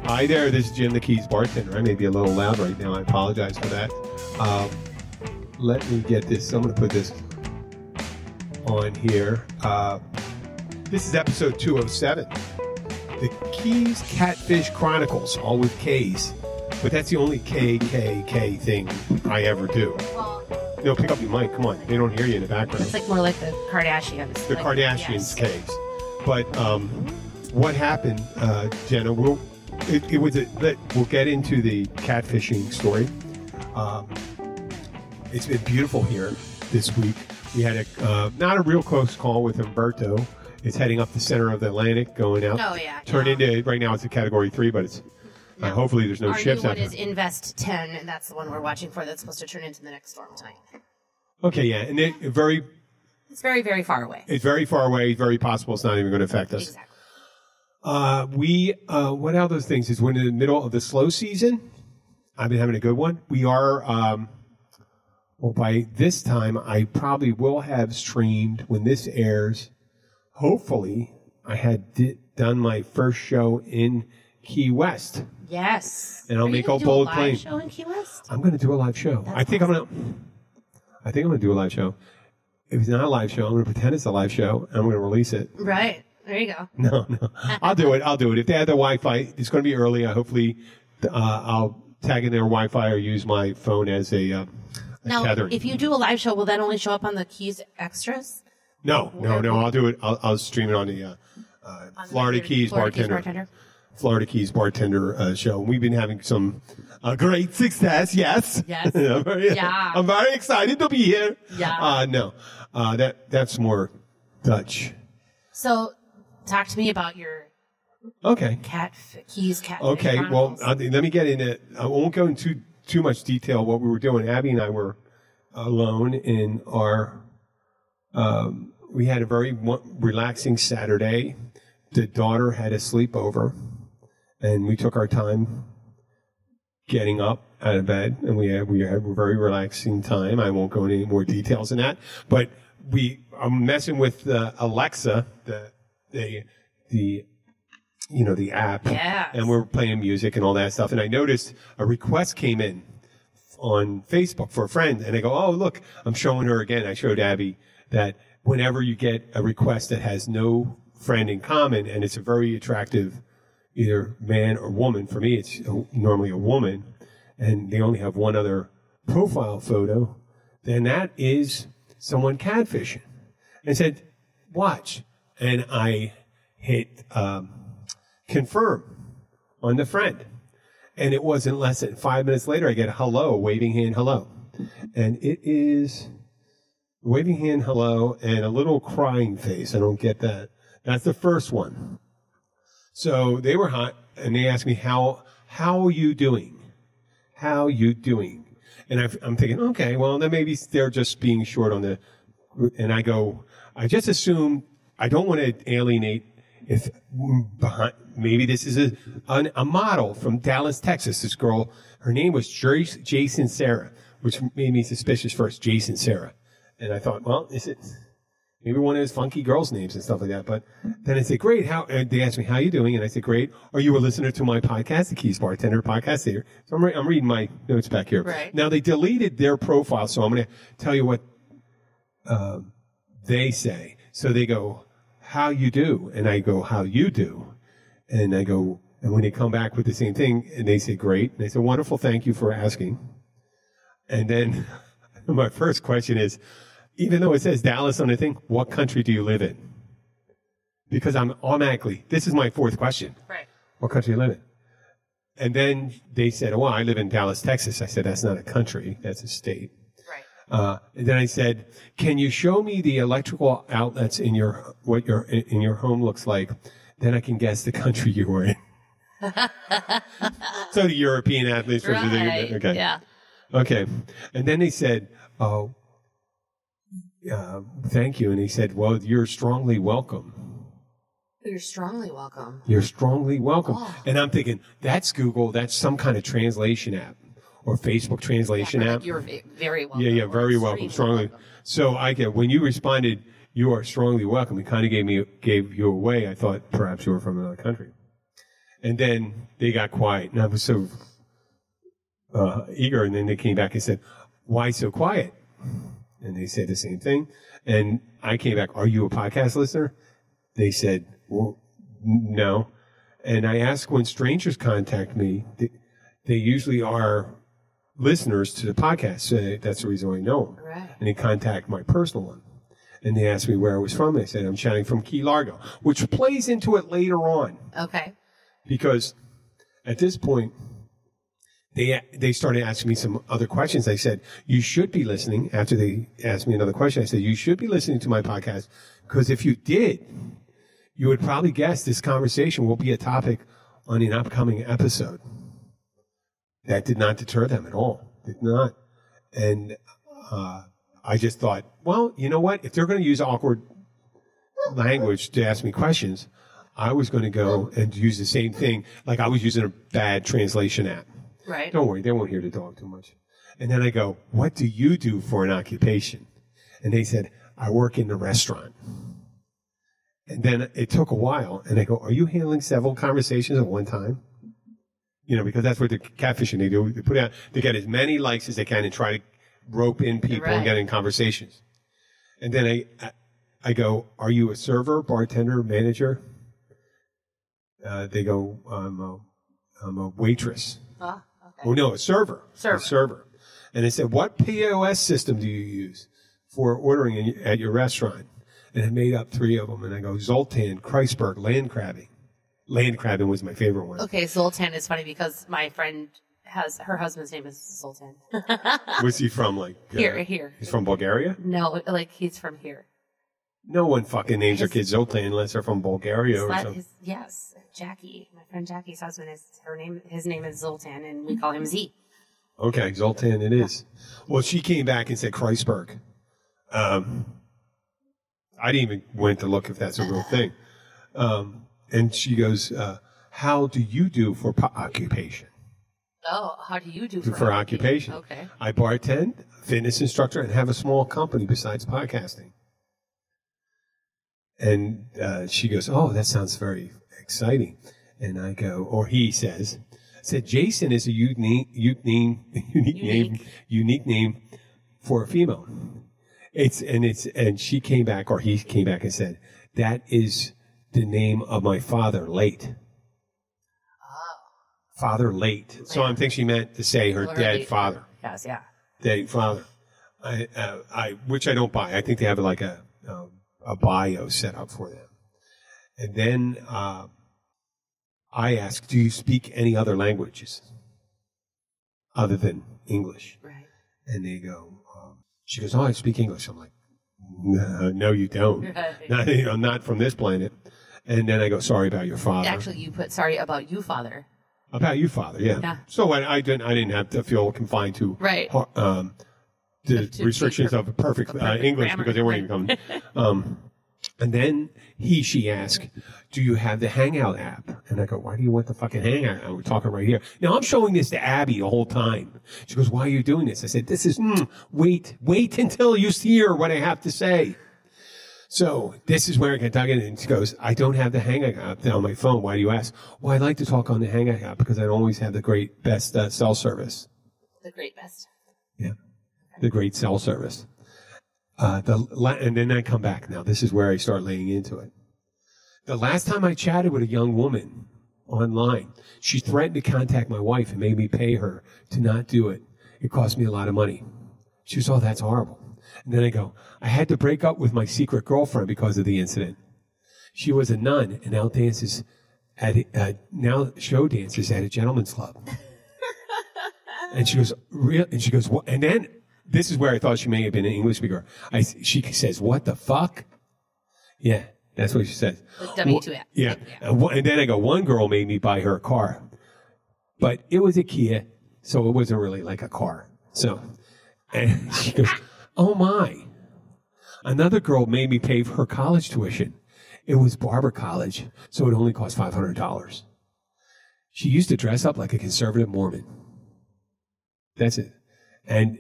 Hi there, this is Jim the Keys bartender. I may be a little loud right now. I apologize for that. Let me get this. I'm going to put this on here. This is episode 207. The Keys Katfish Chronicles, all with K's. But that's the only K thing I ever do. No, pick up your mic. Come on. They don't hear you in the background. It's like more like the Kardashians. The like, Kardashians' yes. K's. But what happened, Jenna, we'll get into the catfishing story. It's been beautiful here this week. We had not a real close call with Umberto. It's heading up the center of the Atlantic, going out. Oh, yeah. Into, right now it's a Category 3, but it's hopefully there's no ships out there. Our new one is Invest 10, and that's the one we're watching for that's supposed to turn into the next storm tonight. Okay, yeah, and it's very, very far away. It's very far away, very possible it's not even going to affect us. Exactly. One of those things is we're in the middle of the slow season. I've been having a good one. We are, by this time, I probably will have streamed when this airs. Hopefully, I had done my first show in Key West. Yes. And I'll make a bold claim. Are you going to do a live show in Key West? I'm going to do a live show. I think I'm going to do a live show. If it's not a live show, I'm going to pretend it's a live show, and I'm going to release it. Right. There you go. No. I'll do it. If they have the Wi-Fi, it's going to be early. Hopefully, I'll tag in their Wi-Fi or use my phone as a tethering. If you do a live show, will that only show up on the Keys Extras? No. I'll do it. I'll stream it on the Florida Keys Bartender. Florida Keys Bartender show. We've been having some great success. Yes. Yes. Yeah. I'm very excited to be here. Yeah. No. That's more Dutch. So, talk to me about your Keys Cat. Okay. Well, let me get into. I won't go into too much detail what we were doing. Abby and I were alone in our. We had a very relaxing Saturday. The daughter had a sleepover, and we took our time getting up out of bed, and we had a very relaxing time. I won't go into any more details than that, but I'm messing with Alexa, the app, and we're playing music and all that stuff. And I noticed a request came in on Facebook for a friend, and I go, "Oh, look!" I'm showing her again. I showed Abby that whenever you get a request that has no friend in common, and it's a very attractive either man or woman. For me, it's normally a woman, and they only have one other profile photo, then that is someone catfishing. And I said, watch. And I hit confirm on the friend. And it wasn't less than 5 minutes later, I get a hello, waving hand hello. And it is waving hand hello and a little crying face. I don't get that. That's the first one. So they were hot, and they asked me, how are you doing? How you doing? And I'm thinking, okay, well, then maybe they're just being short on the, and I go, I just assume, I don't want to alienate if maybe this is a model from Dallas, Texas. This girl, her name was Jason Sarah, which made me suspicious first, Jason Sarah. And I thought, well, is it maybe one of those funky girls' names and stuff like that? But then I said, great. They asked me, how are you doing? And I said, great. Are you a listener to my podcast, the Keys Bartender podcast here? So I'm reading my notes back here. Right. Now, they deleted their profile, so I'm going to tell you what they say. So they go, how you do? And I go, how you do? And I go, and when they come back with the same thing, and they say, great. And they say, wonderful, thank you for asking. And then my first question is, even though it says Dallas on the thing, what country do you live in? Because I'm automatically, this is my fourth question. Right. What country do you live in? And then they said, oh, well, I live in Dallas, Texas. I said, that's not a country, that's a state. Right. And then I said, can you show me the electrical outlets in what your home looks like? Then I can guess the country you were in. So the European athletes. Right. Okay. Yeah. Okay. And then they said, oh, thank you. And he said, well, you're strongly welcome. You're strongly welcome. You're strongly welcome. Oh. And I'm thinking, that's Google. That's some kind of translation app or Facebook translation app. Like you're very welcome. Yeah, very welcome. Strongly. Welcome. So when you responded, you are strongly welcome, it kind of gave you away. I thought perhaps you were from another country. And then they got quiet, and I was so eager. And then they came back and said, "Why so quiet?" And they said the same thing. And I came back, "Are you a podcast listener?" They said, "Well, no." And I asked, when strangers contact me, they usually are listeners to the podcast. So that's the reason I know them. Right. And they contact my personal one. And they asked me where I was from. I said, "I'm chatting from Key Largo," which plays into it later on. Okay. Because at this point, they started asking me some other questions. I said, "You should be listening." After they asked me another question, I said, "You should be listening to my podcast, because if you did, you would probably guess this conversation will be a topic on an upcoming episode." That did not deter them at all. Did not. And I just thought, well, you know what? If they're going to use awkward language to ask me questions, I was going to go and use the same thing, like I was using a bad translation app. Right. Don't worry, they won't hear the dog too much. And then I go, "What do you do for an occupation?" And they said, "I work in the restaurant." And then it took a while, and I go, "Are you handling several conversations at one time?" You know, because that's what the catfishing they do. They put out, they get as many likes as they can and try to rope in people and get in conversations. And then I go, "Are you a server, bartender, manager?" They go, I'm a waitress." Ah, okay. Oh, no, a server. Server. A server. And I said, "What POS system do you use for ordering at your restaurant?" And I made up 3 of them. And I go, Zoltan, Kreisberg, land crabbing. Land crabbing was my favorite one. Okay, Zoltan is funny because my friend her husband's name is Zoltan. Was he from here? He's from Bulgaria? No, like he's from here. No one fucking names their kids Zoltan unless they're from Bulgaria or something. Yes, Jackie. My friend Jackie's husband his name is Zoltan, and we call him Z. Okay, Zoltan it is. Well, she came back and said Kreisberg. I didn't even went to look if that's a real thing. And she goes, "How do you do for occupation?" Oh, how do you do for occupation? Okay. "I bartend, fitness instructor, and have a small company besides podcasting." And she goes, "Oh, that sounds very exciting." And I go, or he says, "Jason is a unique name for a female." And she came back, or he came back and said, "That is the name of my father, late." Oh. Father late. So I'm thinking she meant to say her dead father. Yes, yeah. Dead father. Which I don't buy. I think they have like a bio set up for them. And then I ask, "Do you speak any other languages other than English?" Right. And they go, she goes, "Oh, I speak English." I'm like, "No, you don't. Right. Not from this planet." And then I go, "Sorry about your father." Actually, you put "sorry about you, father." About you, father, yeah. Yeah. So I didn't have to feel confined to Right. The restrictions of perfect English grammar. because they weren't even coming. And then she asked, "Do you have the Hangout app?" And I go, "Why do you want the fucking Hangout app? We're talking right here." Now, I'm showing this to Abby the whole time. She goes, "Why are you doing this?" I said, "This is, wait until you hear what I have to say." So this is where I get dug in. And she goes, "I don't have the Hangout app on my phone. Why do you ask?" "Well, I like to talk on the Hangout app because I always have the great best cell service." The great best. Yeah, the great cell service. And then I come back. Now, this is where I start laying into it. The last time I chatted with a young woman online, she threatened to contact my wife and made me pay her to not do it. It cost me a lot of money. She goes, "Oh, that's horrible." And then I go, "I had to break up with my secret girlfriend because of the incident. She was a nun and now show dances at a gentleman's club." And she goes, "Real?" And she goes, "What?" And then this is where I thought she may have been an English speaker. She says, "What the fuck?" Yeah, that's what she says. W2F. Yeah. And then I go, "One girl made me buy her a car, but it was a Kia, so it wasn't really like a car." So, and she goes, "Oh my." Another girl made me pay for her college tuition. It was barber college, so it only cost $500. She used to dress up like a conservative Mormon. That's it. And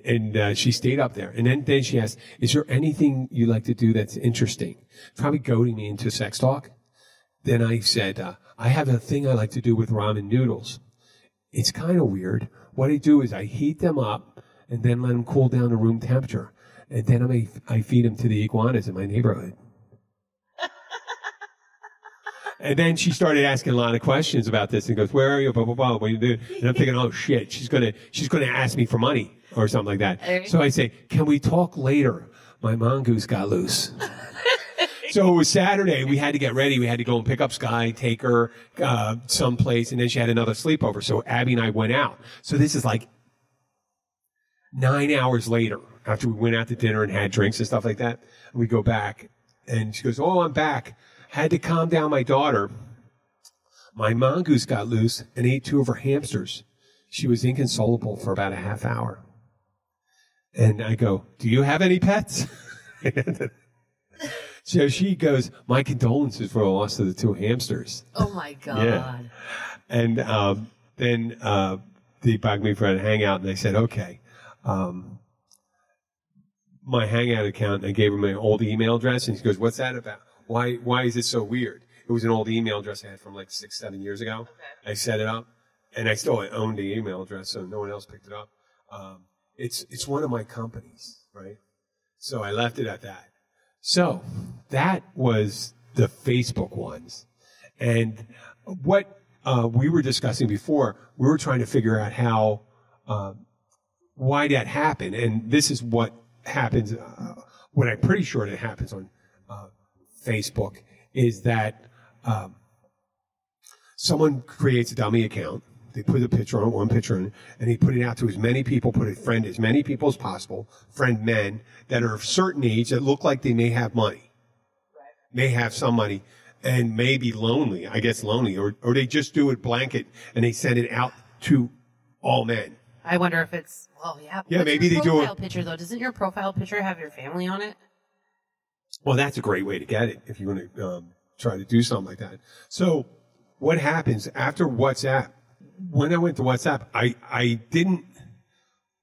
she stayed up there. And then she asked, "Is there anything you like to do that's interesting?" Probably goading me into sex talk. then I said, I have a thing I like to do with ramen noodles. It's kind of weird. What I do is I heat them up and then let them cool down to room temperature. And then I feed them to the iguanas in my neighborhood. And then she started asking a lot of questions about this and goes, where are you? Blah, blah, blah. What do you do? And I'm thinking, oh shit, she's going to ask me for money or something like that. So I say, can we talk later? My mongoose got loose. So it was Saturday. We had to get ready. We had to go and pick up Sky, take her someplace, and then she had another sleepover. So Abby and I went out. So this is like 9 hours later after we went out to dinner and had drinks and stuff like that. We go back, and she goes, oh, I'm back. Had to calm down my daughter. My mongoose got loose and ate 2 of her hamsters. She was inconsolable for about a half hour. And I go, do you have any pets? So she goes, my condolences for the loss of the 2 hamsters. Oh, my God. Yeah. And then they bugged me for a hangout, and I said, okay. My hangout account, I gave her my old email address, and she goes, what's that about? Why is it so weird? It was an old email address I had from like 6-7 years ago. Okay. I set it up, and I still owned the email address, so no one else picked it up. It's one of my companies, right? So I left it at that. So that was the Facebook ones. And what we were discussing before, we were trying to figure out how, why that happened. And this is what happens, what I'm pretty sure that happens on Facebook is that someone creates a dummy account. They put a picture on, one picture in, and they put it out to as many people, friend as many people as possible, friend men that are of certain age that look like they may have money, may have some money, and may be lonely, or they just do it blanket and they send it out to all men. I wonder if it's, well, yeah. Yeah, maybe they do it. Profile picture, though. Doesn't your profile picture have your family on it? Well, that's a great way to get it if you want to try to do something like that. So what happens after WhatsApp? When I went to WhatsApp, I didn't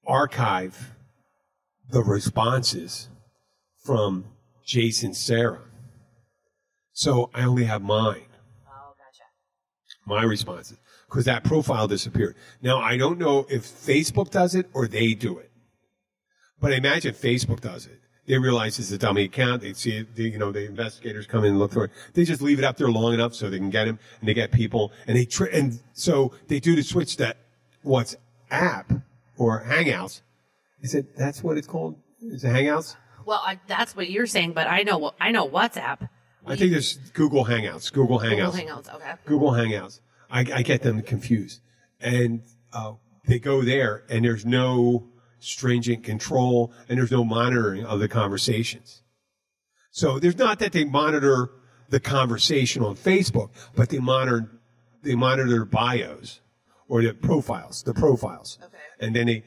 archive the responses from Jason, Sarah. So I only have mine. Oh, gotcha. My responses. Because that profile disappeared. Now, I don't know if Facebook does it or they do it. But I imagine Facebook does it. They realize it's a dummy account. They see it, the investigators come in and look for it. They just leave it up there long enough so they can get him, and they get people, and and so they do the switch that WhatsApp or Hangouts. Is it, that's what it's called? Is it Hangouts? Well, that's what you're saying, but I know WhatsApp. I think there's Google Hangouts. Google Hangouts, okay. Google Hangouts. I get them confused. And they go there, and there's no stringent control, and there's no monitoring of the conversations. So there's not that they monitor the conversation on Facebook, but they monitor their bios or the profiles. Okay. And then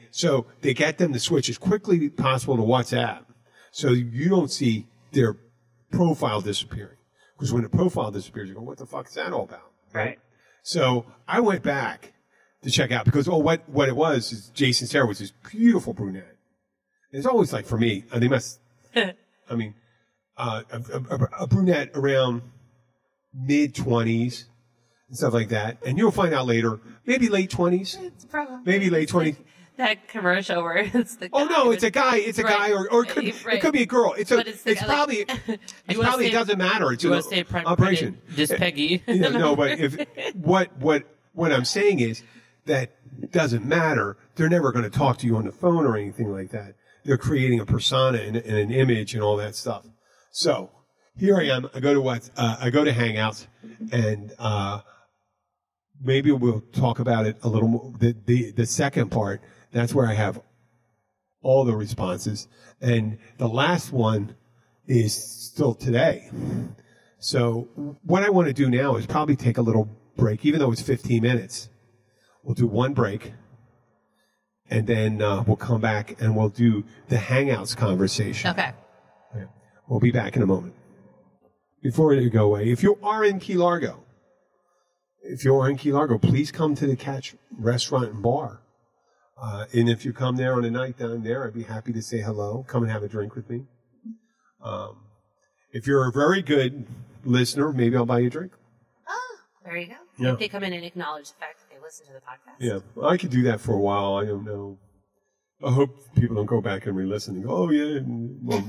they get them to switch as quickly as possible to WhatsApp, so you don't see their profile disappearing. Because when the profile disappears, you go, what the fuck is that all about? Right. So I went back to check out because what it was is Jason Sarah was this beautiful brunette. And it's always like for me, they must. I mean, a brunette around mid-20s and stuff like that, and you'll find out later, maybe late 20s, maybe late 20s. That commercial where it's the guy. Oh no, it's a guy. It's a guy, or it could be a girl. It doesn't matter. It's an operation. Just Peggy. No, but if what I'm saying is that doesn't matter. They're never going to talk to you on the phone or anything like that. They're creating a persona and an image and all that stuff. So here I am. I go to Hangouts, and maybe we'll talk about it a little more. The second part. That's where I have all the responses. And the last one is still today. So what I want to do now is probably take a little break, even though it's 15 minutes. We'll do one break, and then we'll come back and we'll do the Hangouts conversation. Okay. We'll be back in a moment. Before you go away, if you are in Key Largo, please come to the Catch Restaurant and Bar. And if you come there on a night down there, I'd be happy to say hello. Come and have a drink with me. If you're a very good listener, maybe I'll buy you a drink. there you go. Yeah. They come in and acknowledge the fact that they listen to the podcast. Yeah, I could do that for a while. I don't know. I hope people don't go back and re-listen and go, oh, yeah. Well,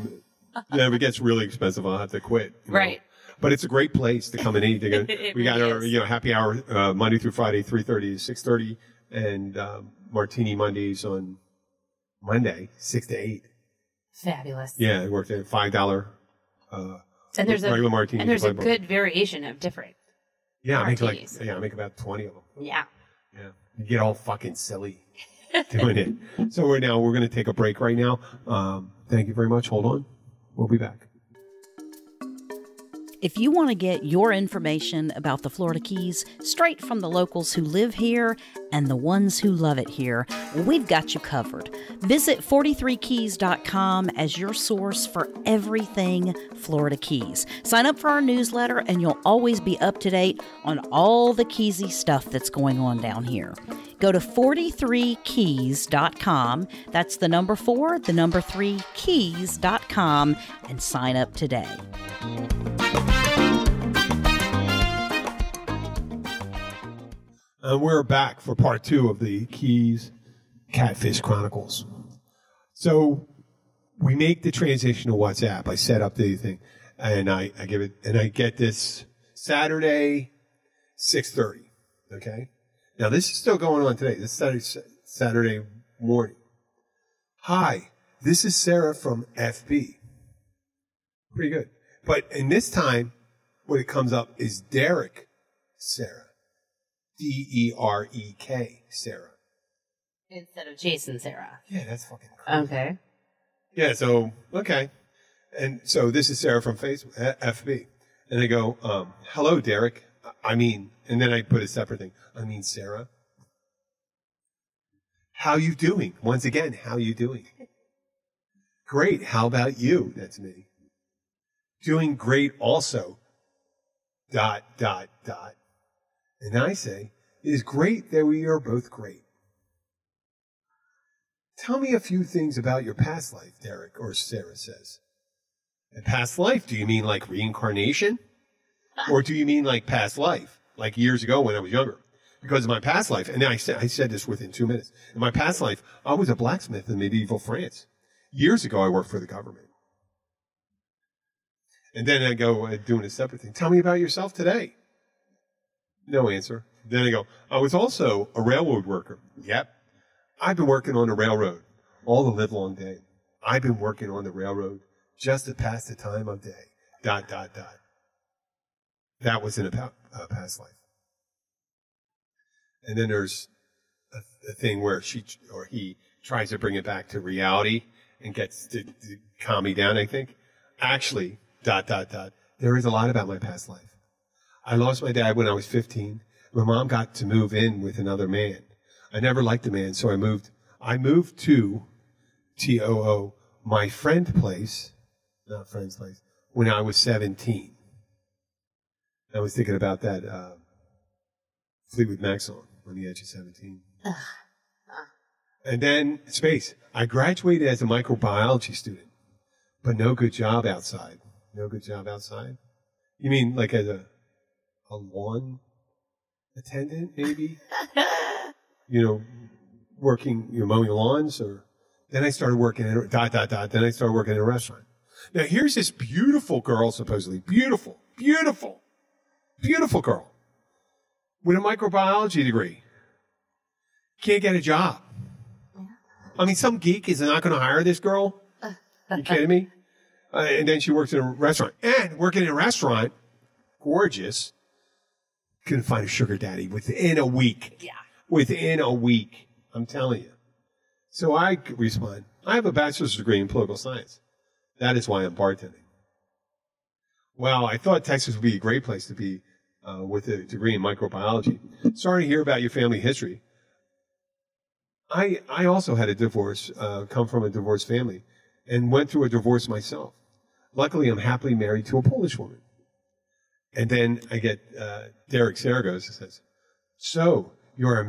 yeah, if it gets really expensive, I'll have to quit. Right. But it's a great place to come and eat. We got our happy hour Monday through Friday, 3:30 to 6:30, and Martini Mondays on Monday, 6 to 8. Fabulous. Yeah, it worked at $5 and there's regular martini. And there's a good variation of different martinis. I make about 20 of them. Yeah. Yeah. You get all fucking silly doing it. So we're going to take a break right now. Thank you very much. Hold on. We'll be back. If you want to get your information about the Florida Keys straight from the locals who live here and the ones who love it here, we've got you covered. Visit 43keys.com as your source for everything Florida Keys. Sign up for our newsletter and you'll always be up to date on all the Keysy stuff that's going on down here. Go to 43keys.com. That's the number 4, the number 3, keys.com, and sign up today. And we're back for part 2 of the Keys Katfish Chronicles. So we make the transition to WhatsApp. I set up the thing, and I give it, and I get this Saturday, 6:30. Okay. Now this is still going on today. This is Saturday morning. Hi, this is Sarah from FB. Pretty good. But in this time, what it comes up is Derek Sarah. Derek, Sarah. Instead of Jason Sarah. Yeah, that's fucking crazy. Okay. Yeah, so, okay. And so this is Sarah from Facebook, FB. And they go, hello, Derek. And then I put a separate thing. Sarah. How you doing? Once again, how you doing? Great. How about you? That's me. Doing great also. ... And I say, it is great that we are both great. Tell me a few things about your past life, Derek, or Sarah says. A past life, do you mean like reincarnation? Or do you mean like past life, like years ago when I was younger? Because in my past life, and I said this within 2 minutes, in my past life, I was a blacksmith in medieval France. Years ago, I worked for the government. And then I go doing a separate thing. Tell me about yourself today. No answer. Then I go, I was also a railroad worker. Yep. I've been working on the railroad all the live long day. I've been working on the railroad just to pass the time of day. ... That was in a past life. And then there's a thing where he tries to bring it back to reality and gets to calm me down, I think. Actually, ... There is a lot about my past life. I lost my dad when I was 15. My mom got to move in with another man. I never liked the man, so I moved to TOO, my friend's place, when I was 17. I was thinking about that Fleetwood Mac song, On the Edge of 17. And then space. I graduated as a microbiology student, but no good job outside. No good job outside? You mean like as a lawn attendant, maybe? Working, mowing lawns, or then I started working in Then I started working in a restaurant. Now here's this beautiful girl, supposedly beautiful girl with a microbiology degree. Can't get a job. Some geek is not going to hire this girl. You kidding me? And then she works in a restaurant. And working in a restaurant, gorgeous, couldn't find a sugar daddy within a week. Yeah. Within a week. I'm telling you. So I respond, I have a bachelor's degree in political science. That is why I'm bartending. Well, I thought Texas would be a great place to be with a degree in microbiology. Sorry to hear about your family history. I also had a divorce, come from a divorced family, and went through a divorce myself. Luckily, I'm happily married to a Polish woman. And then I get Derek Saragos and says, so, you are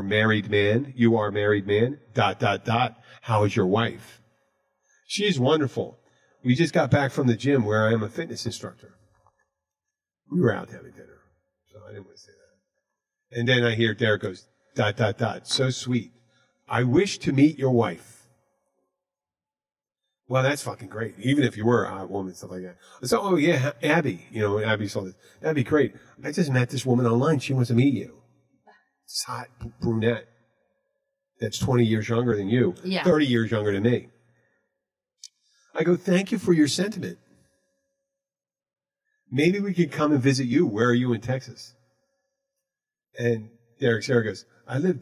married man? You are married man? ... How is your wife? She's wonderful. We just got back from the gym where I am a fitness instructor. We were out having dinner. So I didn't want to say that. And then I hear Derek goes, ... So sweet. I wish to meet your wife. Well, that's fucking great. Even if you were a hot woman, stuff like that. So, oh yeah, Abby. Abby saw this. That'd be great. I just met this woman online. She wants to meet you. This hot brunette. That's 20 years younger than you. Yeah. 30 years younger than me. I go, thank you for your sentiment. Maybe we could come and visit you. Where are you in Texas? And Derek Sarah goes, I live in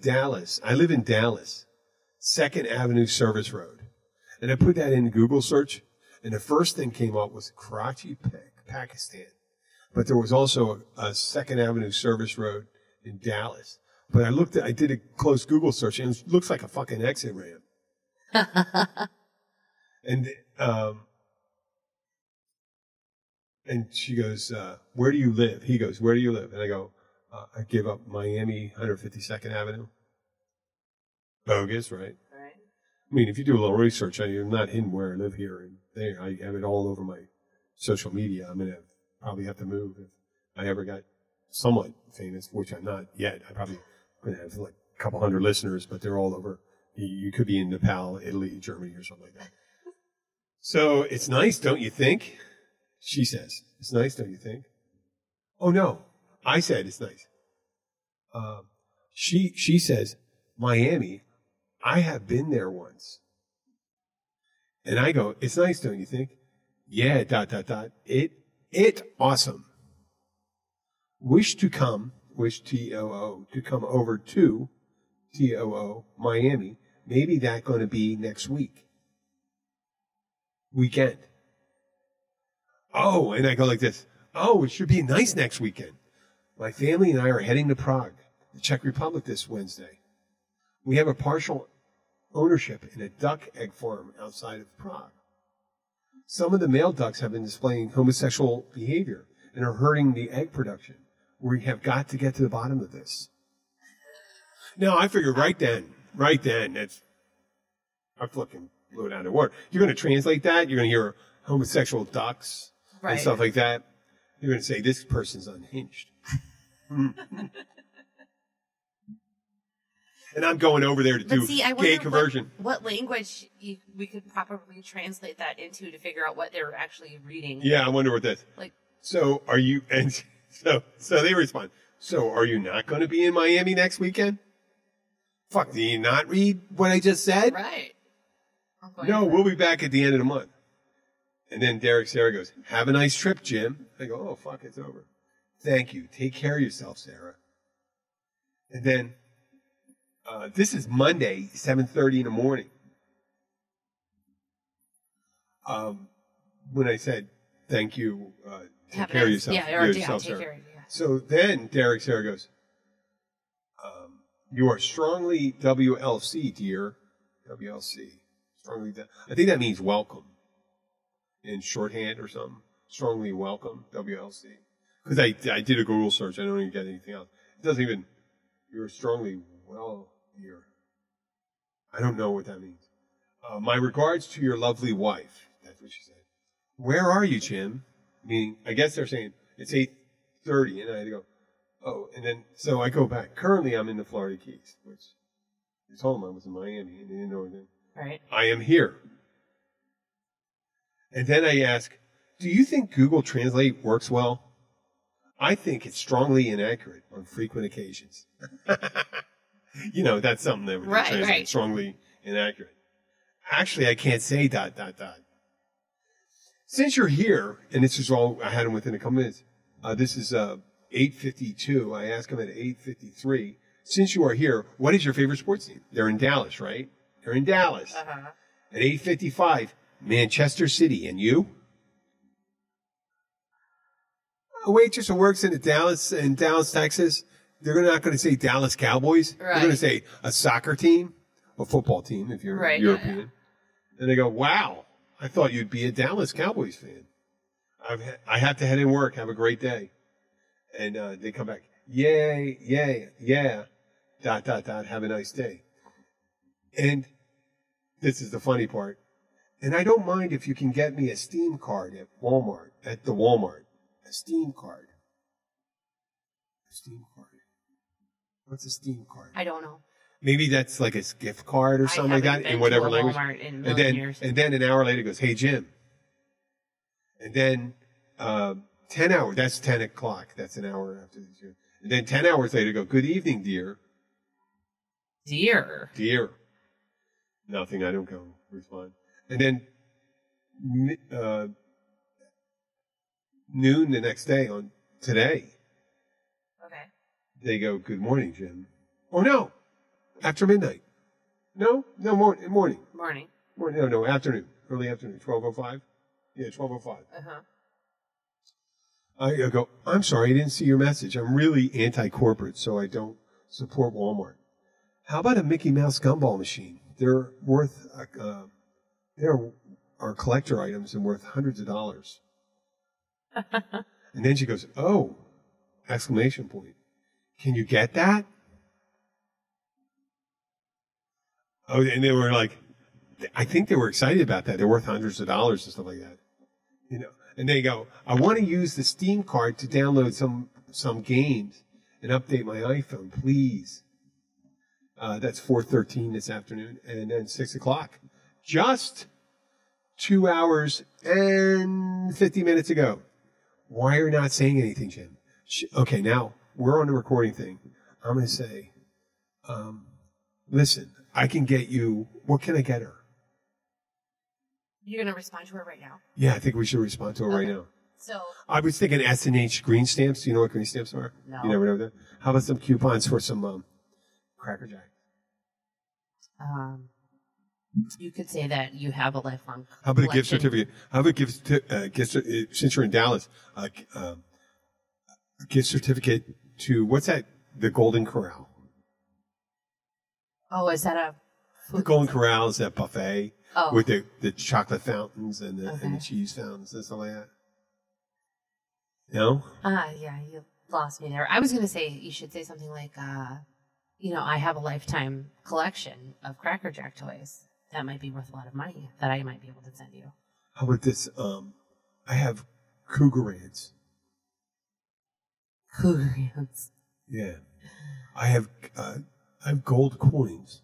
Dallas, 2nd Avenue Service Road. And I put that in Google search, and the first thing came up was Karachi, Pakistan. But there was also a 2nd Avenue Service Road in Dallas. But I did a close Google search, and it looks like a fucking exit ramp. And she goes, where do you live? He goes, where do you live? And I go, I give up Miami, 152nd Avenue. Bogus, right? Right. I mean, if you do a little research, I'm not hidden where I live here and there. I have it all over my social media. I'm going to probably have to move if I ever got somewhat famous, which I'm not yet. I probably going to have like a couple hundred listeners, but they're all over. You could be in Nepal, Italy, Germany, or something like that. So it's nice, don't you think? She says, it's nice, don't you think? Oh, no. I said it's nice. She says, Miami, I have been there once. And I go, it's nice, don't you think? Yeah, ... It awesome. Wish TOO, to come over to TOO, Miami. Maybe that going to be next weekend. Oh, and I go like this. Oh, it should be nice next weekend. My family and I are heading to Prague, the Czech Republic, this Wednesday. We have a partial ownership in a duck egg farm outside of Prague. Some of the male ducks have been displaying homosexual behavior and are hurting the egg production. We have got to get to the bottom of this. Now, I figured right then, I fucking blew it out of the water. You're going to translate that. You're going to hear homosexual ducks and stuff like that. You're going to say, this person's unhinged. And I'm going over there to do gay conversion. What language we could properly translate that into to figure out what they're actually reading. Yeah, I wonder what that's. Like, so are you? And so they respond. So are you not going to be in Miami next weekend? Fuck, do you not read what I just said? Right. No, we'll be back at the end of the month. And then Derek Sarah goes, have a nice trip, Jim. I go, oh, fuck, it's over. Thank you. Take care of yourself, Sarah. And then this is Monday, 7:30 in the morning. When I said, thank you, take care of yourself. Yeah, or take care of you. So then Derek Sarah goes, you are strongly WLC, dear. WLC. Strongly. I think that means welcome in shorthand or something. Strongly welcome, WLC. Because I did a Google search. I don't even get anything else. It doesn't even, you're strongly well here. I don't know what that means. My regards to your lovely wife. That's what she said. Where are you, Jim? Meaning, I guess they're saying it's 8:30, and I had to go, oh, and then, so I go back. Currently, I'm in the Florida Keys, which I told them I was in Miami, and they didn't know anything. Right. I am here. And then I ask, do you think Google Translate works well? I think it's strongly inaccurate on frequent occasions. That's something that would translate right. Strongly inaccurate. Actually, I can't say ... Since you're here, and this is all, I had them within a couple minutes. This is 8:52. I asked him at 8:53. Since you are here, what is your favorite sports team? They're in Dallas, right? They're in Dallas. Uh-huh. At 8:55, Manchester City. And you? A waitress who works in Dallas, Texas, they're not going to say Dallas Cowboys. Right. They're going to say a soccer team, a football team if you're European. Yeah. And they go, wow, I thought you'd be a Dallas Cowboys fan. I have to head in work. Have a great day. And they come back, yay, yeah, ... have a nice day. And this is the funny part. And I don't mind if you can get me a Steam card at the Walmart. A Steam card. Steam card. What's a Steam card? I don't know. Maybe that's like a gift card or something like that in whatever language. And then an hour later goes, hey, Jim. And then 10 hours, that's 10 o'clock. That's an hour after the Jim. And then 10 hours later go, good evening, dear. Dear. Nothing, I don't go respond. And then noon the next day on today. Okay. They go, good morning, Jim. Oh, no. After midnight. No, morning. Morning. No, afternoon. Early afternoon. 12:05? Yeah, 12:05. Uh-huh. I go, I'm sorry, I didn't see your message. I'm really anti-corporate, so I don't support Walmart. How about a Mickey Mouse gumball machine? They're worth, are collector items and worth hundreds of dollars. And then she goes, oh, exclamation point. Can you get that? Oh, and they were like, I think they were excited about that. They're worth hundreds of dollars and stuff like that. You know, and they go, I want to use the Steam card to download some games and update my iPhone, please. That's 4:13 this afternoon, and then 6 o'clock. Just 2 hours and 50 minutes ago. Why are you not saying anything, Jim? Okay, now we're on the recording thing. I'm going to say, listen, I can get you, what can I get her? You're going to respond to her right now? Yeah, I think we should respond to her right now. So I was thinking S&H green stamps. Do you know what green stamps are? No. You never know that? How about some coupons for some Cracker Jack? You could say that you have a lifelong How about a gift collection. certificate? How about since you're in Dallas, a gift certificate to, what's that? The Golden Corral. Oh, is that a food? The Golden Corral is that buffet Oh. with the chocolate fountains and the Okay. cheese fountains and stuff like that. No? Yeah, you lost me there. I was going to say, you should say something like, I have a lifetime collection of Cracker Jack toys. That might be worth a lot of money that I might be able to send you. How about this? I have Cougarans. Cougars. Yeah. I have gold coins.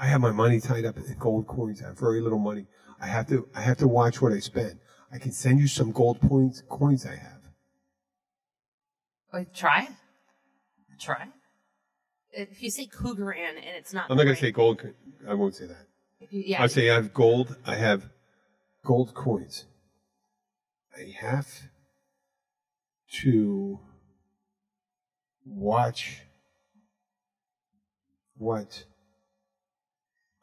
I have my money tied up in gold coins. I have very little money. I have to watch what I spend. I can send you some gold coins I have. Wait, try it. If you say Cougar and it's not. I'm not going to say gold. I won't say that. Yeah. I'll say I have gold. I have gold coins. I have to watch what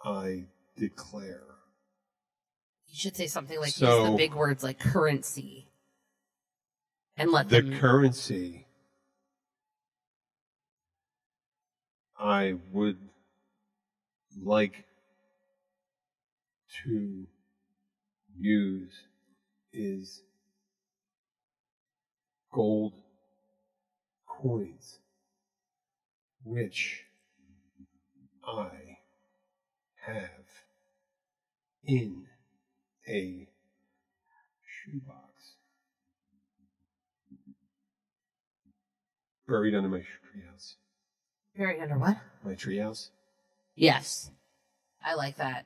I declare. You should say something like, So- use the big words like currency. And let The them. currency I would like to use is gold coins, which I have in a shoebox buried under my treehouse. Buried under what? My treehouse. Yes. I like that.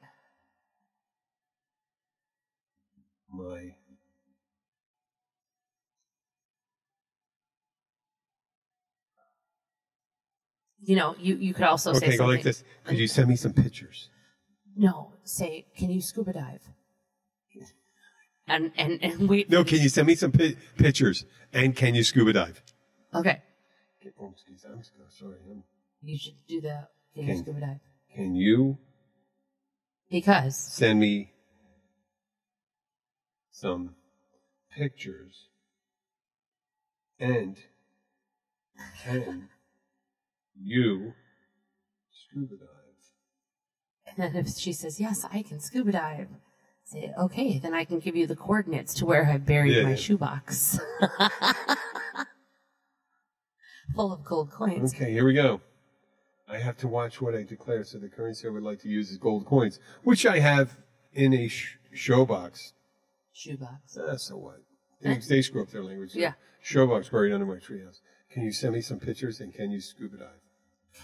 My You could also say okay, go something. like this. Could you send me some pictures? No, say, can you scuba dive? And wait. No, can you send me some pictures? And can you scuba dive? Okay. Oh, excuse me. I'm sorry. You should do the can Can- you scuba dive. Can you Because send me some pictures? And can you scuba dive? and then if she says, yes, I can scuba dive, say, okay, then I can give you the coordinates to where I buried Yeah, my yeah. shoebox. Full of gold coins. Okay, here we go. I have to watch what I declare. So the currency I would like to use is gold coins, which I have in a showbox. Shoebox. So what? They screw up their language. Yeah. Showbox buried under my treehouse. Can you send me some pictures and can you scuba dive?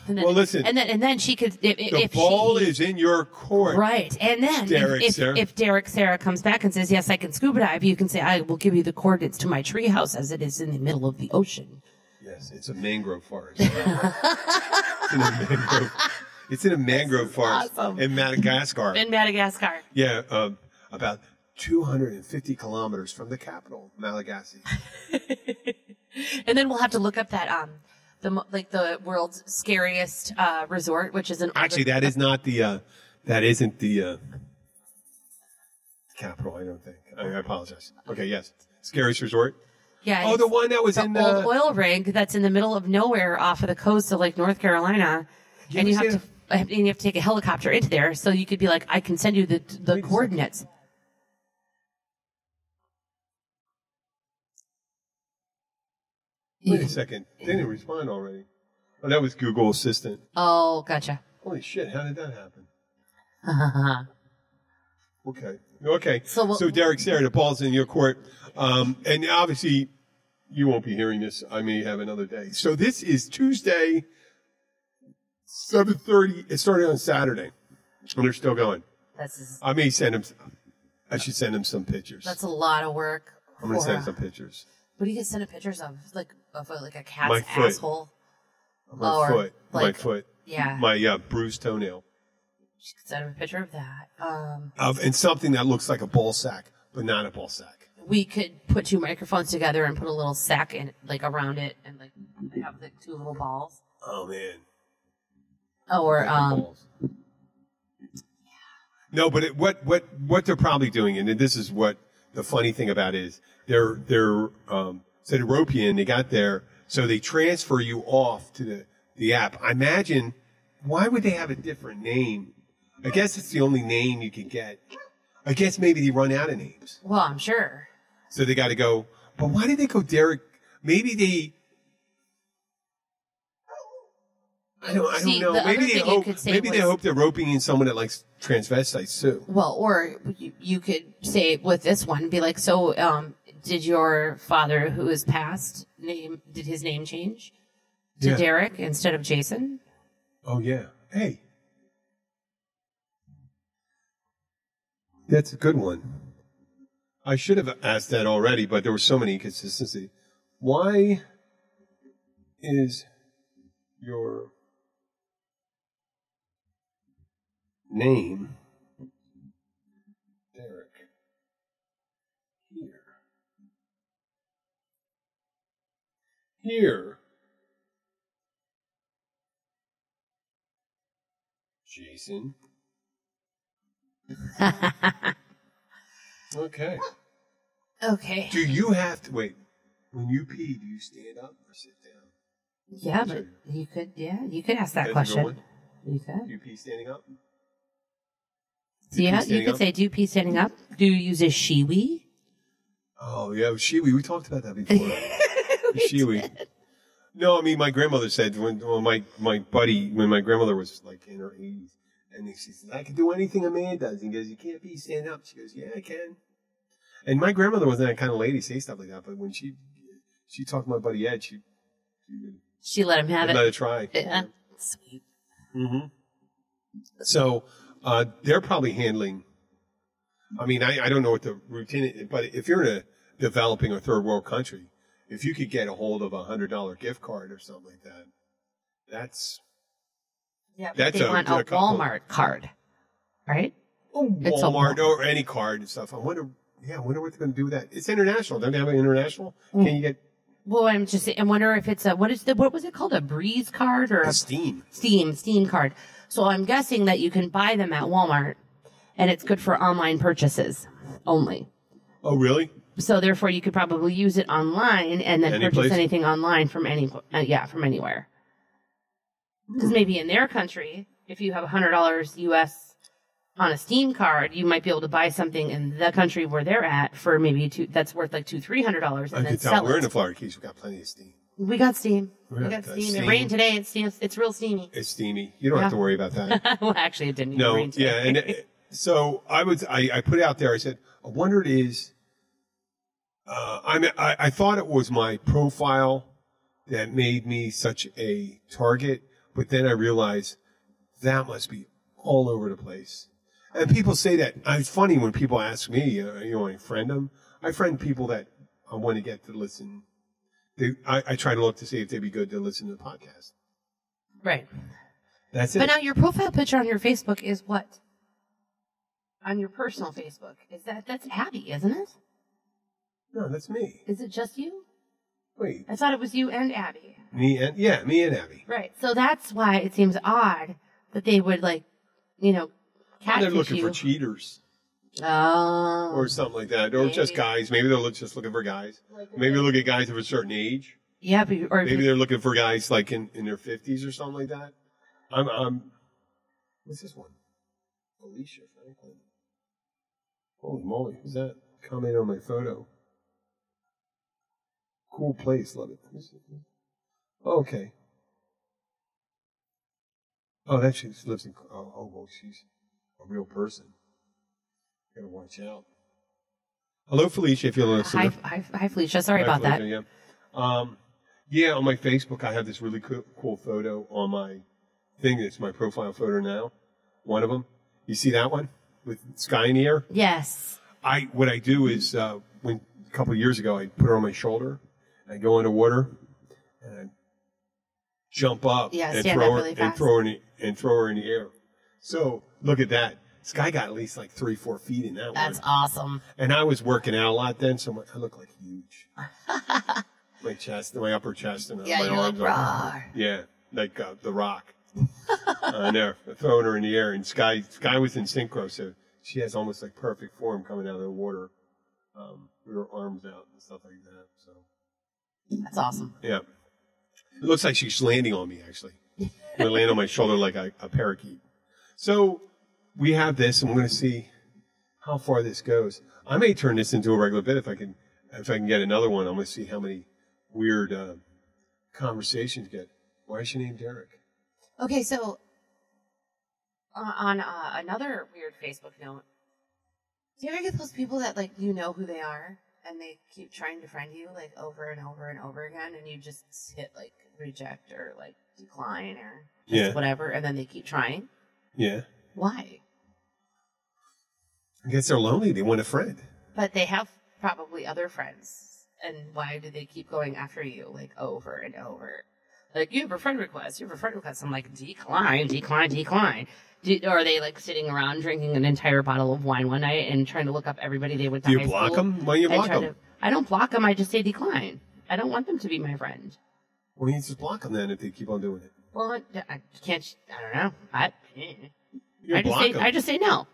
And then, Well, listen. and then she could The ball is in your court. right. And then if Derek Sarah comes back and says, yes, I can scuba dive, you can say, I will give you the coordinates to my treehouse as it is in the middle of the ocean. Yes, it's a mangrove forest. It's in a mangrove forest awesome. in Madagascar. In Madagascar. Yeah, about 250 kilometers from the capital, Malagasy. And then we'll have to look up that the world's scariest resort, which is Actually, that is not the that isn't the capital. I don't think. I apologize. Okay, yes, scariest resort. Yeah. Oh, the one that was in the old oil rig that's in the middle of nowhere off of the coast of like North Carolina, and you have to take a helicopter into there. So you could be like, I can send you the coordinates. Wait a second. They didn't respond already. Oh, that was Google Assistant. Oh, gotcha. Holy shit! How did that happen? Okay. So Derek, Sarah, the ball's in your court, and obviously you won't be hearing this. I may have another day. So this is Tuesday, 7:30. It started on Saturday, and they're still going. I may send him. I should send him some pictures. That's a lot of work. I'm going to send some pictures. What do you get send pictures of? Like a cat's asshole? My foot. Yeah. My bruised toenail. You could send him a picture of that. And something that looks like a ball sack, but not a ball sack. We could put two microphones together and put a little sack in, like around it, and like have like two little balls. Oh man. Or No, but what they're probably doing, and this is what the funny thing about it is, they're so they rope you in, they got there, so they transfer you off to the app. I imagine, why would they have a different name? I guess it's the only name you can get. I guess maybe they run out of names. Well, I'm sure. So they got to go, but why did they go Derek? Maybe they, I don't know. Maybe they hope they're roping in someone that likes transvestites too. Well, or you could say with this one, be like, so did your father, who is passed, did his name change to Derek instead of Jason? Oh yeah. Hey, that's a good one. I should have asked that already, but there were so many inconsistencies. Why is your name Derek here Jason? Okay. Do you have to wait? When you pee, do you stand up or sit down? Yeah, but you could ask that question. You could. Do you pee standing up? Yeah, you could say, do you pee standing up? Do you use a shiwi? Oh, yeah, shiwi. We talked about that before. Shiwi. No, I mean, my grandmother said when my grandmother was like in her 80s, and she said, I can do anything a man does. And he goes, you can't pee stand up. She goes, yeah, I can. And my grandmother wasn't that kind of lady to say stuff like that, but when she talked to my buddy Ed, she let him have it. Let it try. Yeah. Sweet. Mm-hmm. So they're probably handling. I mean, I don't know what the routine is, but if you're in a developing or third world country, if you could get a hold of $100 gift card or something like that, that's they want a Walmart card, right? Walmart or any card and stuff. I wonder what they're going to do with that. It's international. Don't they have an international? Can you get? Well, I'm just saying, I wonder if it's what was it called? A Breeze card or a Steam card. So I'm guessing that you can buy them at Walmart, and it's good for online purchases only. Oh, really? So therefore, you could probably use it online and then purchase anything online from from anywhere. Because maybe in their country, if you have $100 US on a Steam card, you might be able to buy something in the country where they're at for maybe that's worth like $200-$300, and then sell it. We're in the Florida Keys. We've got plenty of Steam. We got Steam. We got Steam. It rained today. It's real steamy. It's steamy. You don't have to worry about that. Well, actually, it didn't even rain today. Yeah, and so I put it out there. I said, I wonder it is. I thought it was my profile that made me such a target. But then I realized that must be all over the place. And people say that. It's funny when people ask me, I friend them. I friend people that I want to get to listen. I try to look to see if they'd be good to listen to the podcast. Right. That's it. But now your profile picture on your Facebook is what? On your personal Facebook. That's Abby, isn't it? No, that's me. Is it just you? Wait. I thought it was you and Abby. Me and Abby. Right. So that's why it seems odd that they would catfish they're looking you. for cheaters. Oh. Or something like that. Or just guys. Maybe they're just looking for guys. Maybe they look at guys of a certain age. Yeah, maybe they're looking for guys like in their 50s or something like that. What's this one? Felicia Franklin. Holy moly, who's that? Comment on my photo. Cool place, love it. Oh, okay. Oh, that she lives in. Well, she's a real person. Gotta watch out. Hello, Felicia, if you're listening. Hi, Felicia. Sorry about Felicia, that. Yeah, on my Facebook, I have this really cool photo on my thing. It's my profile photo now. One of them. You see that one with sky in the air? Yes. What I do is a couple of years ago, I put her on my shoulder. I go underwater and I jump up and throw her in the air. So look at that. This guy got at least like 3-4 feet in that one. That's awesome. And I was working out a lot then, so I look like huge. My chest, my upper chest, and my arms. Yeah, like The Rock. There, throwing her in the air, and Sky was in synchro, so she has almost like perfect form coming out of the water, with her arms out and stuff like that. So that's awesome. Yeah, it looks like she's landing on me actually. Gonna land on my shoulder like a parakeet. So we have this, and we're going to see how far this goes. I may turn this into a regular bit if I can get another one. I'm going to see how many weird conversations get. Why is she named Derek? Okay, so on another weird Facebook note, do you ever get those people that you know who they are and they keep trying to friend you over and over and over again, and you just hit reject or decline or whatever, and then they keep trying? Yeah. Why? I guess they're lonely. They want a friend. But they have probably other friends. And why do they keep going after you over and over? You have a friend request. You have a friend request. I'm like, decline. Or are they sitting around drinking an entire bottle of wine one night and trying to look up everybody they went to high school? Do you block them? Why do you block them? I don't block them. I just say decline. I don't want them to be my friend. Well, you just block them then if they keep on doing it. Well, I can't. I don't know. I just say no.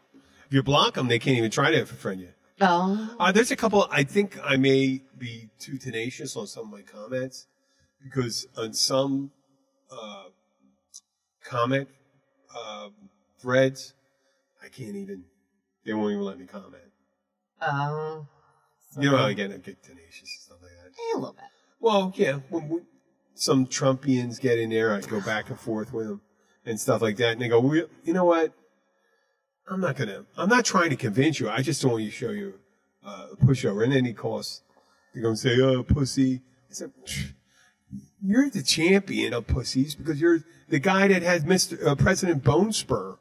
If you block them, they can't even try to friend you. Oh. There's a couple. I think I may be too tenacious on some of my comments because on some comment threads, I can't even. They won't even let me comment. Oh. You know how I get tenacious and stuff like that. A little bit. Well, yeah. When some Trumpians get in there, I go back and forth with them and stuff like that, and they go, well, you know what? I'm not trying to convince you. I just don't want you to show you a pushover. And then he calls. They're going to say, oh, pussy. I said, you're the champion of pussies because you're the guy that has President Bone Spur.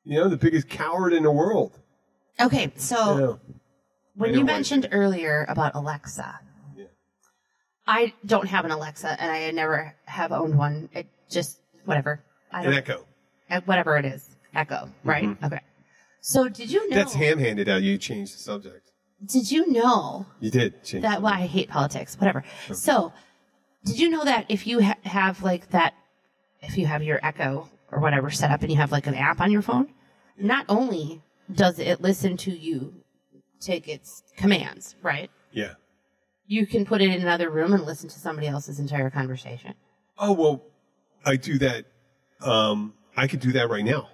The biggest coward in the world. Okay, so when you mentioned earlier about Alexa, I don't have an Alexa, and I never have owned one. It just, whatever. An Echo. Whatever it is. Echo, right? Mm-hmm. Okay. So did you know... That's ham-handed how you changed the subject. Did you know... You did change that. Well, I hate politics. Whatever. Okay. So, did you know that if you have that... If you have your Echo or whatever set up and you have an app on your phone, not only does it listen to you take its commands, right? Yeah. You can put it in another room and listen to somebody else's entire conversation. Oh, well, I do that. I could do that right now.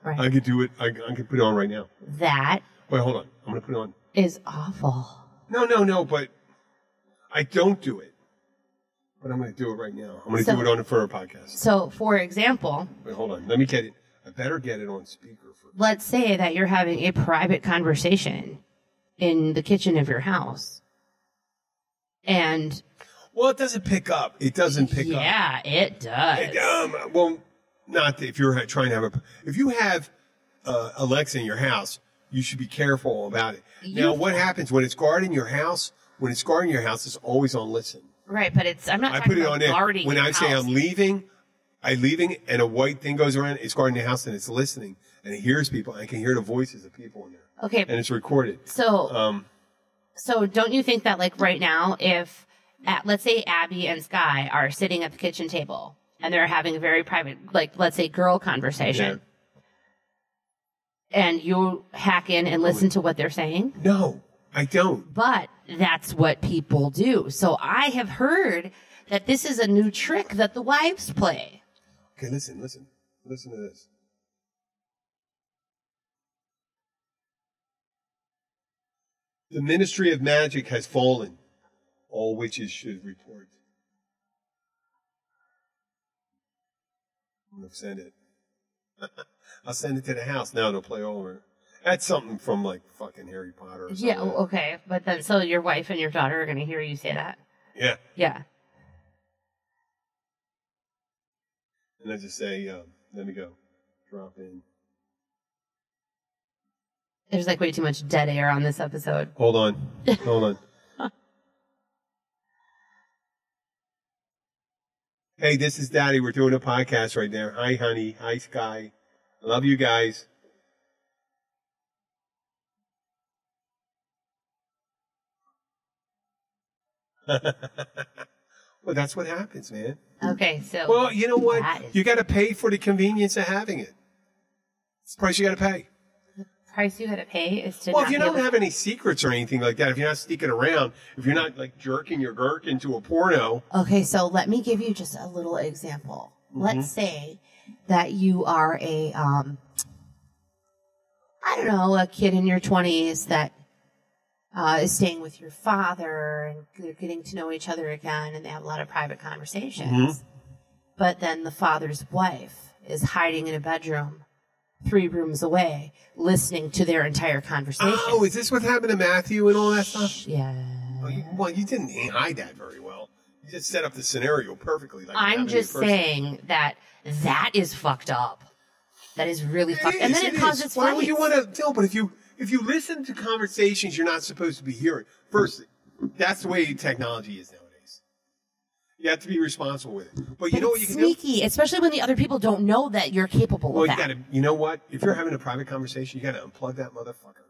Right. I could do it. I could put it on right now. That. Wait, hold on. I'm going to put it on. Is awful. No, but I don't do it. But I'm going to do it right now. I'm going to do it on for a podcast. So, for example. Wait, hold on. Let me get it. I better get it on speaker first. Let's say that you're having a private conversation in the kitchen of your house. And Well, it doesn't pick up. It doesn't pick up. Yeah, it does. Well, not if you're trying to have if you have Alexa in your house, you should be careful about it. Now, what happens when it's guarding your house? When it's guarding your house, it's always on listen. Right, but I'm not talking about guarding when I say house. I'm leaving, and a white thing goes around, it's guarding the house and it's listening and it hears people. I can hear the voices of people in there. Okay. And it's recorded. So don't you think that like right now, if let's say Abby and Sky are sitting at the kitchen table and they're having a very private, like let's say girl conversation, and you hack in and listen to what they're saying? No, I don't. But that's what people do. So I have heard that this is a new trick that the wives play. Okay, listen to this. The Ministry of Magic has fallen. All witches should report. I'm going to send it. I'll send it to the house now. They'll play over. That's something from like fucking Harry Potter or something. Yeah, okay. But then, so your wife and your daughter are going to hear you say that? Yeah. Yeah. And I just say, let me go. Drop in. There's like way too much dead air on this episode. Hold on. Hey, this is Daddy. We're doing a podcast right now. Hi, honey. Hi, Sky. I love you guys. Well, that's what happens, man. Okay, so... Well, you know what? You got to pay for the convenience of having it. It's the price you got to pay. The price you got to pay is to Well, if you don't have any secrets or anything like that, if you're not sneaking around, if you're not like jerking your gurk into a porno. Okay, so let me give you just a little example. Mm-hmm. Let's say that you are a, a kid in your 20s that is staying with your father and they're getting to know each other again and they have a lot of private conversations. Mm-hmm. But then the father's wife is hiding in a bedroom 3 rooms away listening to their entire conversation. Oh, is this what happened to Matthew and all that stuff? Yeah. Oh, you didn't hide that very well. You just set up the scenario perfectly. Like I'm just saying that is fucked up. That is really fucked up. And then it causes fights. Why would you want to tell? But if you listen to conversations you're not supposed to be hearing, first, that's the way technology is nowadays. You have to be responsible with it. But you know what you can do? Sneaky, especially when the other people don't know that you're capable of that. You know what? If you're having a private conversation, you got to unplug that motherfucker.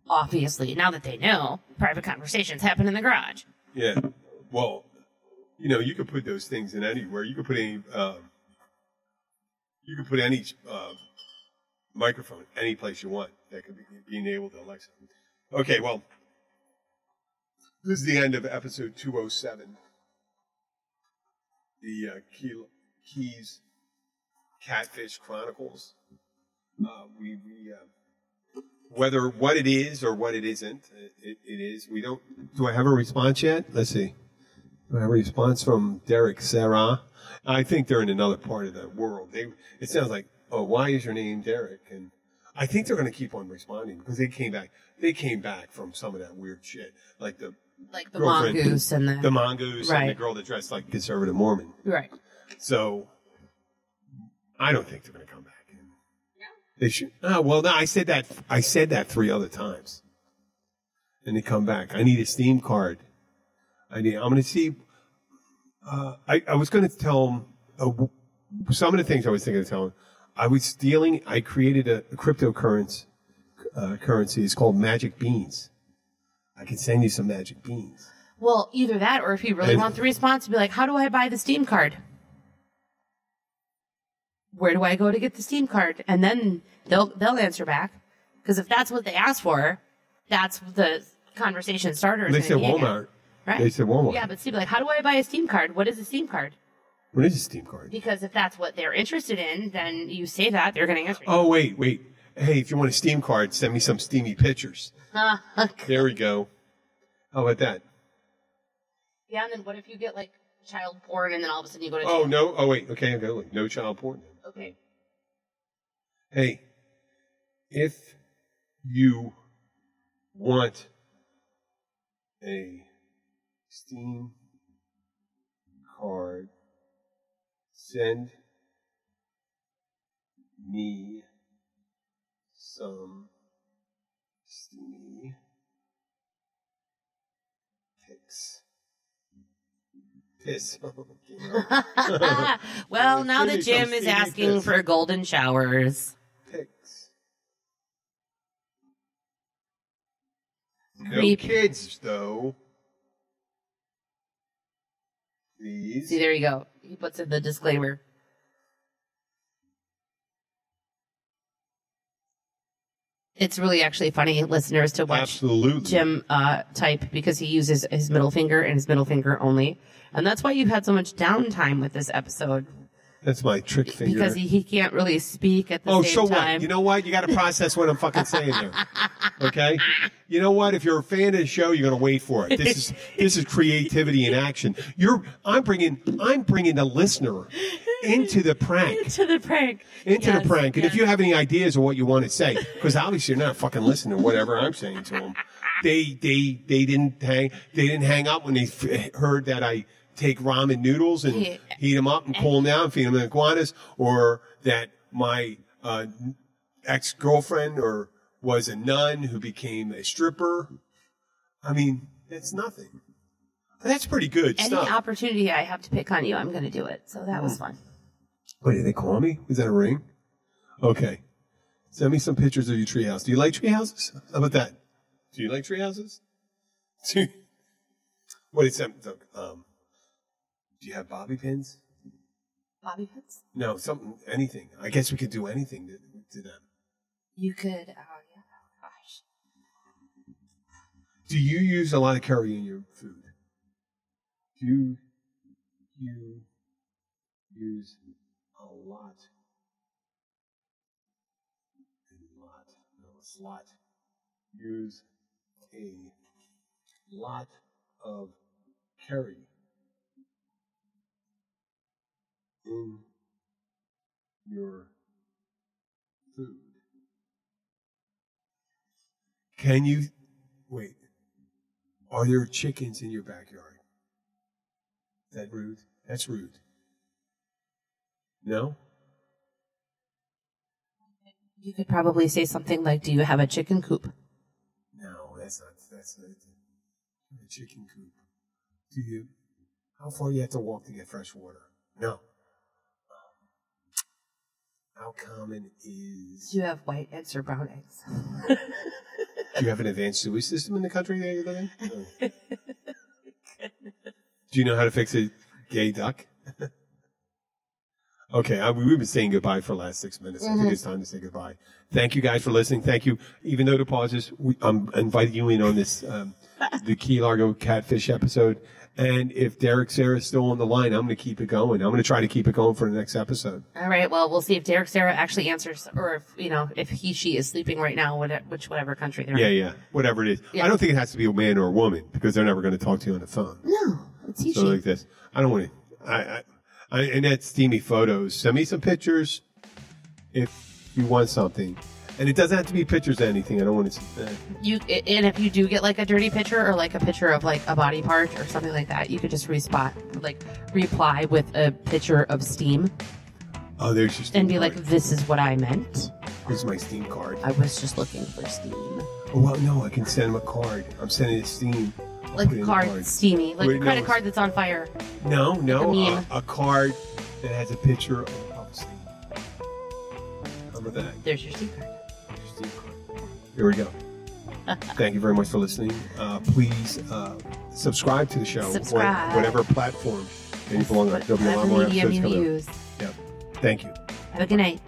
Obviously, now that they know, private conversations happen in the garage. Yeah. Well, you could put those things in anywhere. You could put any. You could put any microphone any place you want. That could be being able to Alexa. Okay, well, this is the end of episode 207. The Keys Katfish Chronicles. Whether what it is or what it isn't, it is. We don't. Do I have a response yet? Let's see. Do I have a response from Derek Sarah? I think they're in another part of the world. It sounds like, oh, why is your name Derek? And I think they're going to keep on responding because they came back. They came back from some of that weird shit, like the mongoose and the mongoose and the girl that dressed like a conservative Mormon. Right. So I don't think they're going to come back. They should. Oh well, no. I said that 3 other times, and they come back. I need a Steam card. I'm going to see. I was going to tell them some of the things I was thinking of telling them. I created a cryptocurrency. Currency. It's called Magic Beans. I can send you some Magic Beans. Well, either that, or if you really want the response, be like, "How do I buy the Steam card? Where do I go to get the Steam card?" And then they'll answer back, because if that's what they asked for, that's the conversation starter. They said Walmart. Right? They said Walmart. Yeah, but Steve, like, how do I buy a Steam card? What is a Steam card? What is a Steam card? Because if that's what they're interested in, then you say that, they're going to answer you. Oh, wait. Hey, if you want a Steam card, send me some steamy pictures. There we go. How about that? Yeah, and then what if you get, like, child porn and then all of a sudden you go to jail? Oh, no. Oh, wait. Okay, okay. No child porn. Okay. Hey, if you want a Steam card. Send me some steamy pics. Piss. Well, now that Jim is asking for golden showers. Pics. No Creep. kids, though. Please. See, there you go. He puts in the disclaimer. It's really actually funny, listeners, to watch Jim type because he uses his middle finger and his middle finger only. And that's why you've had so much downtime with this episode. That's my trick finger. Because he can't really speak at the same time. Oh, so what? You know what? You got to process what I'm fucking saying there. Okay? You know what? If you're a fan of the show, you're going to wait for it. This is creativity in action. I'm bringing the listener into the prank. Into the prank. And if you have any ideas of what you want to say, because obviously you're not fucking listening to whatever I'm saying to them. They didn't hang up when they heard that I take ramen noodles and heat them up and cool them down, feed them to iguanas, or that my ex-girlfriend was a nun who became a stripper. I mean, that's nothing. That's pretty good stuff. Any opportunity I have to pick on you, I'm going to do it. So that was fun. Wait, did they call me? Was that a ring? Okay. Send me some pictures of your treehouse. Do you like treehouses? How about that? Do you like treehouses? What is that? Do you have bobby pins? Bobby pins? No, anything. I guess we could do anything to them. You could, yeah, oh gosh. Do you use a lot of curry in your food? Do you use a lot? Use a lot of curry in your food. Can you wait? Are there chickens in your backyard? Is that rude? That's rude. No? You could probably say something like, do you have a chicken coop? No, that's not a chicken coop. How far do you have to walk to get fresh water? No. How common is... Do you have white eggs or brown eggs? Do you have an advanced sewage system in the country that you live in? No. Do you know how to fix a gay duck? Okay, we've been saying goodbye for the last 6 minutes. I think it's time to say goodbye. Thank you guys for listening. Thank you. Even though the pauses, I'm inviting you in on this, the Key Largo Catfish episode. And if Derek Sarah's still on the line, I'm going to keep it going. I'm going to try to keep it going for the next episode. All right. Well, we'll see if Derek Sarah actually answers, or if she is sleeping right now, whatever country they're in. Yeah. Whatever it is. Yeah. I don't think it has to be a man or a woman because they're never going to talk to you on the phone. No, it's he. So like this. I don't want to. And that's steamy photos. Send me some pictures if you want something. And it doesn't have to be pictures of anything. I don't want to see that. And if you do get like a dirty picture or like a picture of like a body part or something like that, you could just reply with a picture of Steam. Oh, there's your Steam and be card. like, this is what I meant. Here's my Steam card. I was just looking for Steam. Oh, well, no, I can send him a card. I'm sending it Steam. Like a card, steamy. Like a credit card that's on fire. No. Like a card that has a picture of Steam. How about that? There's your Steam card. Here we go. Thank you very much for listening. Please subscribe to the show. Subscribe. Whatever platform that you belong on. There'll be a lot more episodes coming. Yep. Thank you. Have a good night.